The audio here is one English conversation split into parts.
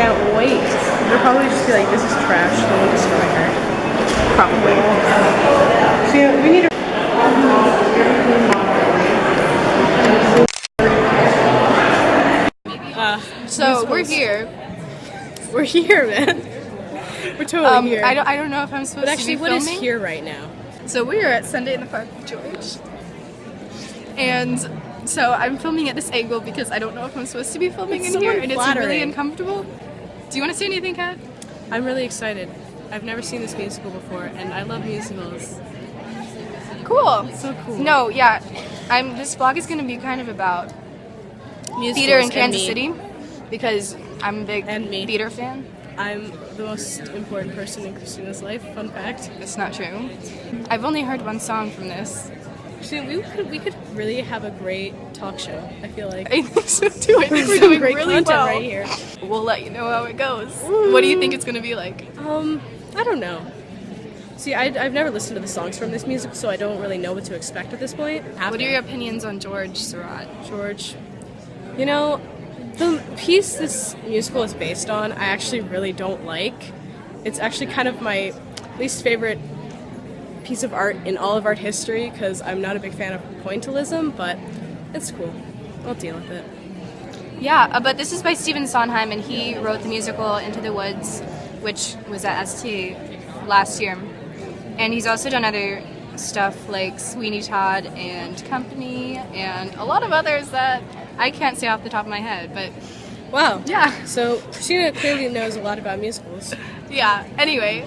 can't wait. They'll probably just be like, this is trash, so we'll destroy her. Probably. So yeah, we need to... So we're here. We're here, man. We're totally here. I don't know if I'm supposed But to actually, be what filming. is here right now? So we are at Sunday in the Park with George. And so I'm filming at this angle because I don't know if I'm supposed to be filming It's in here, so and it's really unflattering. uncomfortable. Do you want to say anything, Kat? I'm really excited. I've never seen this musical before, and I love musicals. Cool. So cool. No, yeah. This vlog is going to be kind of about Musicals theater in and Kansas me. City because I'm a big And me. theater fan. I'm the most important person in Christina's life. Fun fact. It's not true. I've only heard one song from this. Actually, we could really have a great talk show. I feel like. I think so too. I think we're Some doing great really content well. right here. We'll let you know how it goes. What do you think it's going to be like? I don't know. See, I've never listened to the songs from this musical, so I don't really know what to expect at this point. What are your opinions on George Surratt? George? You know, the piece this musical is based on, I actually really don't like. It's actually kind of my least favorite piece of art in all of art history because I'm not a big fan of pointillism, but it's cool. I'll deal with it. Yeah, but this is by Stephen Sondheim, and he wrote the musical Into the Woods, which was at ST last year. And he's also done other stuff like Sweeney Todd and Company, and a lot of others that I can't say off the top of my head, but Wow. yeah. So Christina clearly knows a lot about musicals. Yeah, anyway,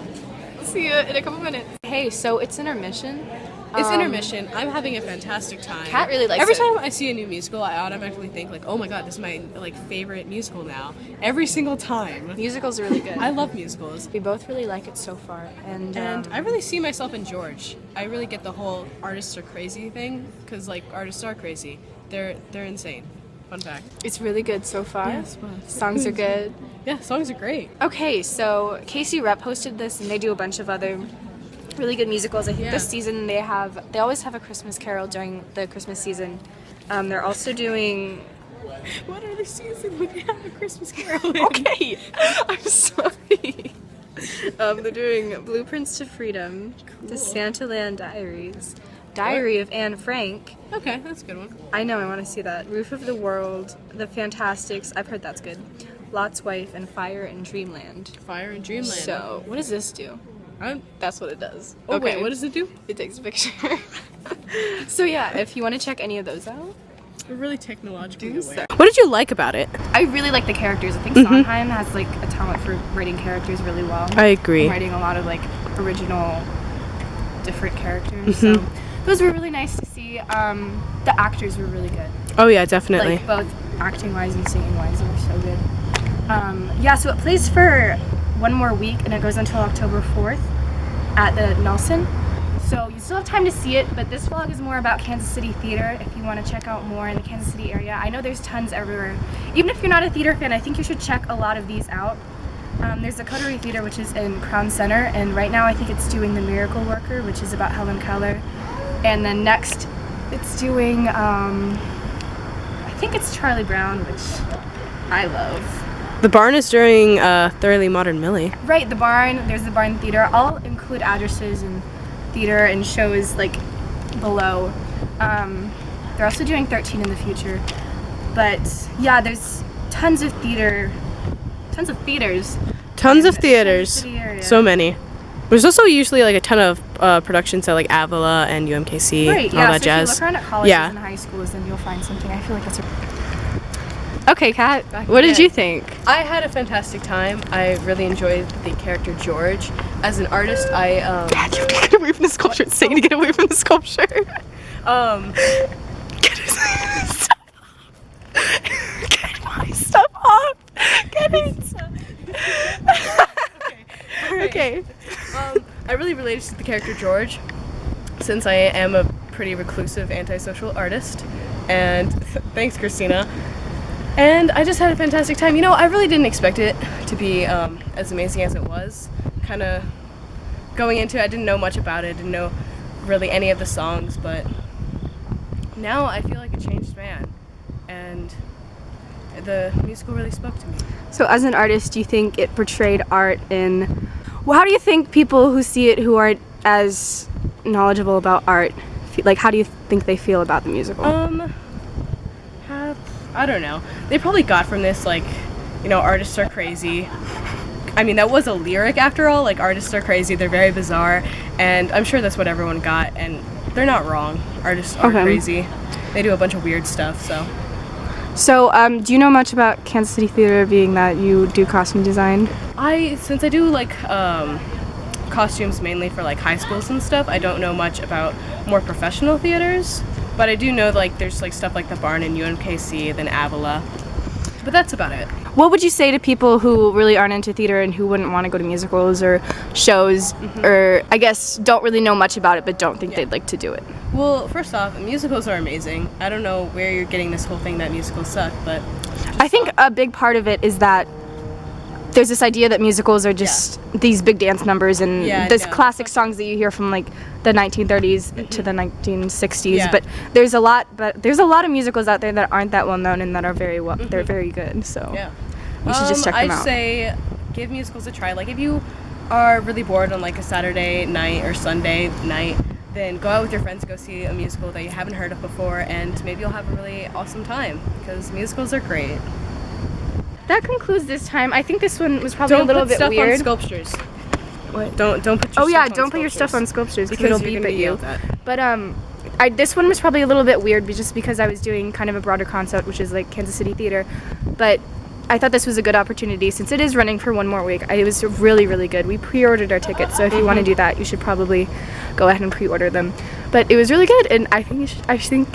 see you in a couple minutes. Hey, so it's intermission. It's intermission. I'm having a fantastic time. Kat really likes Every it. time I see a new musical, I automatically think like, "Oh my god, this is my favorite musical now." Every single time. Musicals are really good. I love musicals. We both really like it so far, and I really see myself in George. I really get the whole artists are crazy thing because artists are crazy. They're insane. Fun fact. it's really good so far. Yes, well, Songs are good. Yeah, songs are great. Okay, so Casey Rep hosted this, and they do a bunch of other really good musicals. I think Yeah. this season they always have a Christmas Carol during the Christmas season. They're also doing. What are the seasons when they have a Christmas Carol? in? Okay, I'm sorry. They're doing Blueprints to Freedom, the Santaland Diaries, Diary of Anne Frank. Okay, that's a good one. I know, I want to see that. Roof of the World, The Fantastics. I've heard that's good. Lot's Wife, and Fire in Dreamland. Fire in Dreamland. So, what does this do? That's what it does. Oh wait, what does it do? It takes a picture. So yeah, if you want to check any of those out, We're really technologically Do aware. so. What did you like about it? I really like the characters. I think Sondheim has like a talent for writing characters really well. I agree. Writing a lot of like original, different characters. So those were really nice to see. The actors were really good. Oh yeah, definitely. Like both acting wise and singing wise, they were so good. Yeah, so it plays for one more week and it goes until October 4th at the Nelson. So you still have time to see it, but this vlog is more about Kansas City theater if you want to check out more in the Kansas City area. I know there's tons everywhere. Even if you're not a theater fan, I think you should check a lot of these out. There's the Coterie Theater, which is in Crown Center, and right now I think it's doing The Miracle Worker, which is about Helen Keller. And then next it's doing, I think it's Charlie Brown, which I love. The Barn is during Thoroughly Modern Millie. Right, the Barn, there's the Barn Theater. I'll include addresses and theater and shows like below. They're also doing 13 in the future. But yeah, there's tons of theaters. Tons of in theaters. the City area. So many. There's also usually like a ton of productions at like Avila and UMKC Right, and yeah, all that so jazz. if you look around at colleges Yeah. and high schools, then you'll find something. I feel like that's a... Okay, Kat, what did again. you think? I had a fantastic time. I really enjoyed the character George. As an artist, I Kat, you have to get away from the sculpture. It's saying to get away from the sculpture. Get Stop. Get my stuff off. Get it. Okay. I really related to the character George, since I am a pretty reclusive antisocial artist. And thanks, Christina. And I just had a fantastic time. You know, I really didn't expect it to be as amazing as it was. Kind of going into it, I didn't know much about it, didn't know really any of the songs, but now I feel like a changed man. And the musical really spoke to me. So as an artist, do you think it portrayed art in... Well, how do you think people who see it who aren't as knowledgeable about art, like how do you think they feel about the musical? I don't know. They probably got from this, like, you know, artists are crazy. I mean, that was a lyric after all. Like, artists are crazy, they're very bizarre, and I'm sure that's what everyone got, and they're not wrong. Artists are crazy. They do a bunch of weird stuff, so. So, do you know much about Kansas City Theater, being that you do costume design? Since I do, like, costumes mainly for, like, high schools and stuff, I don't know much about more professional theaters. But I do know, like, there's, like, stuff like the Barn and UMKC, then Avila. But that's about it. What would you say to people who really aren't into theater and who wouldn't want to go to musicals or shows, or I guess don't really know much about it but don't think they'd like to do it? Well, first off, musicals are amazing. I don't know where you're getting this whole thing that musicals suck, but... I think a big part of it is that there's this idea that musicals are just these big dance numbers and this classic songs that you hear from like the 1930s to the 1960s. But there's a lot of musicals out there that aren't that well known and that are very well. They're very good. So you should just check them out. I'd say give musicals a try. Like if you are really bored on like a Saturday night or Sunday night, then go out with your friends and go see a musical that you haven't heard of before, and maybe you'll have a really awesome time because musicals are great. That concludes this time. I think this one was probably a little bit weird. Don't put stuff on sculptures. What? Don't put your don't put your stuff on sculptures because it'll beep at you. But this one was probably a little bit weird just because I was doing kind of a broader concept, which is like Kansas City Theater. But I thought this was a good opportunity since it is running for one more week. It was really, really good. We pre-ordered our tickets, so if you want to do that, you should probably go ahead and pre-order them. But it was really good, and I think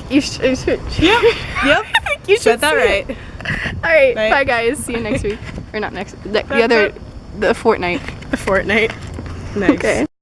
you should. Yep. You should said that right. All right. Bye guys. See you next week. Or not next. The fortnight. The fortnight. Nice. Okay.